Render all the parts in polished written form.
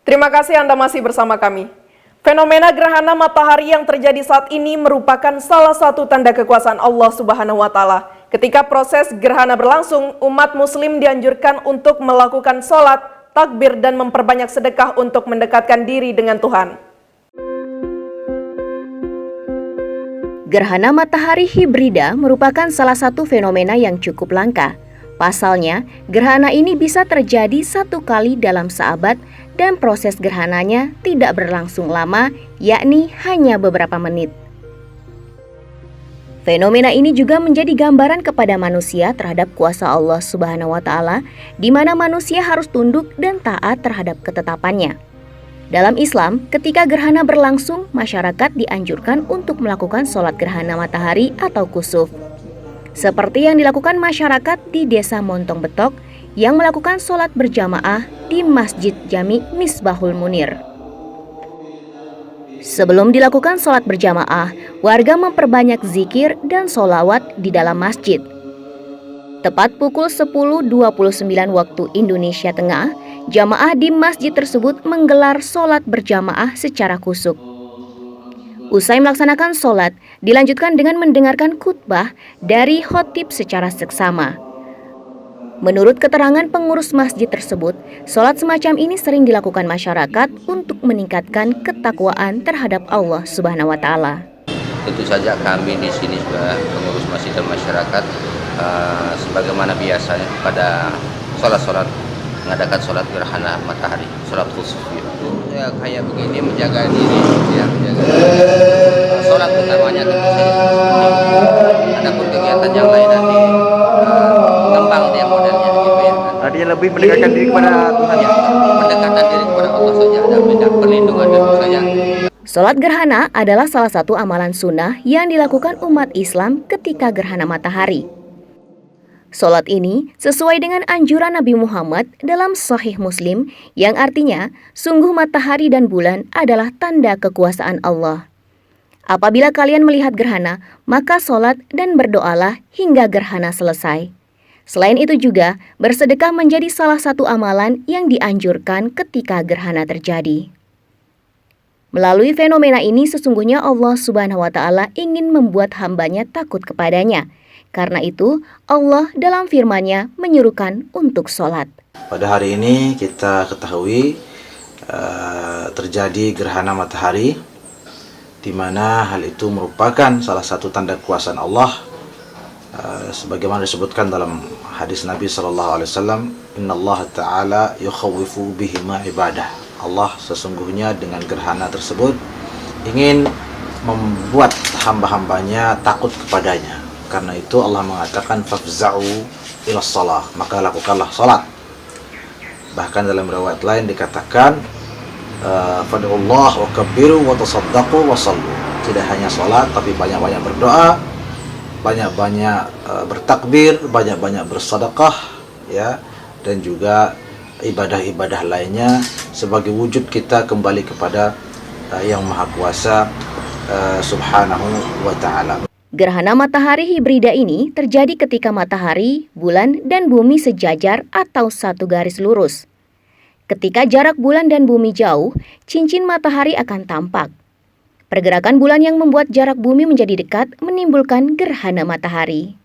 Terima kasih Anda masih bersama kami. Fenomena gerhana matahari yang terjadi saat ini merupakan salah satu tanda kekuasaan Allah Subhanahu wa Ta'ala. Ketika proses gerhana berlangsung, umat Muslim dianjurkan untuk melakukan sholat, takbir, dan memperbanyak sedekah untuk mendekatkan diri dengan Tuhan. Gerhana matahari hibrida merupakan salah satu fenomena yang cukup langka. Pasalnya, gerhana ini bisa terjadi satu kali dalam seabad dan proses gerhananya tidak berlangsung lama, yakni hanya beberapa menit. Fenomena ini juga menjadi gambaran kepada manusia terhadap kuasa Allah Subhanahu wa Ta'ala, di mana manusia harus tunduk dan taat terhadap ketetapannya. Dalam Islam, ketika gerhana berlangsung, masyarakat dianjurkan untuk melakukan sholat gerhana matahari atau kusuf. Seperti yang dilakukan masyarakat di Desa Montong Betok yang melakukan sholat berjamaah di Masjid Jami Misbahul Munir. Sebelum dilakukan sholat berjamaah, warga memperbanyak zikir dan sholawat di dalam masjid. Tepat pukul 10.29 waktu Indonesia Tengah, jamaah di masjid tersebut menggelar sholat berjamaah secara kusuk. Usai melaksanakan sholat, dilanjutkan dengan mendengarkan khutbah dari khotib secara seksama. Menurut keterangan pengurus masjid tersebut, sholat semacam ini sering dilakukan masyarakat untuk meningkatkan ketakwaan terhadap Allah Subhanahu wa Ta'ala. Tentu saja kami di sini sebagai pengurus masjid dan masyarakat, sebagaimana biasanya pada sholat-sholat mengadakan sholat gerhana matahari, sholat khusus itu ya kayak begini, menjaga diri, ya menjaga sholat utamanya tentu saja. Adapun kegiatan yang lain nanti kembang dia modelnya gitu ya. Artinya lebih mendekatkan diri kepada Tuhan ya. Mendekatkan diri kepada Allah saja dan minta perlindungan tentu saja. Sholat gerhana adalah salah satu amalan sunnah yang dilakukan umat Islam ketika gerhana matahari. Sholat ini sesuai dengan anjuran Nabi Muhammad dalam Sahih Muslim yang artinya sungguh matahari dan bulan adalah tanda kekuasaan Allah. Apabila kalian melihat gerhana, maka sholat dan berdoalah hingga gerhana selesai. Selain itu juga, bersedekah menjadi salah satu amalan yang dianjurkan ketika gerhana terjadi. Melalui fenomena ini sesungguhnya Allah Subhanahu wa Ta'ala ingin membuat hambanya takut kepadanya. Karena itu, Allah dalam firman-Nya menyuruhkan untuk sholat. Pada hari ini kita ketahui terjadi gerhana matahari, di mana hal itu merupakan salah satu tanda kekuasaan Allah. Sebagaimana disebutkan dalam hadis Nabi SAW, Inna Allah Ta'ala yukhawifu bihima ibadah. Allah sesungguhnya dengan gerhana tersebut ingin membuat hamba-hambanya takut kepadanya. Karena itu Allah mengatakan fafza'u ila shalah, maka lakukanlah salat. Bahkan dalam riwayat lain dikatakan fad'ullah wa kabbiru wa tasaddaqu wa sallu. Tidak hanya salat tapi banyak-banyak berdoa, banyak-banyak bertakbir, banyak-banyak bersedekah ya, dan juga ibadah-ibadah lainnya sebagai wujud kita kembali kepada yang Maha Kuasa Subhanahu wa Ta'ala. Gerhana matahari hibrida ini terjadi ketika matahari, bulan, dan bumi sejajar atau satu garis lurus. Ketika jarak bulan dan bumi jauh, cincin matahari akan tampak. Pergerakan bulan yang membuat jarak bumi menjadi dekat menimbulkan gerhana matahari.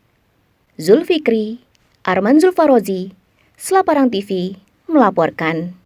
Zulfikri, Arman Zulfarozi, Selaparang TV melaporkan.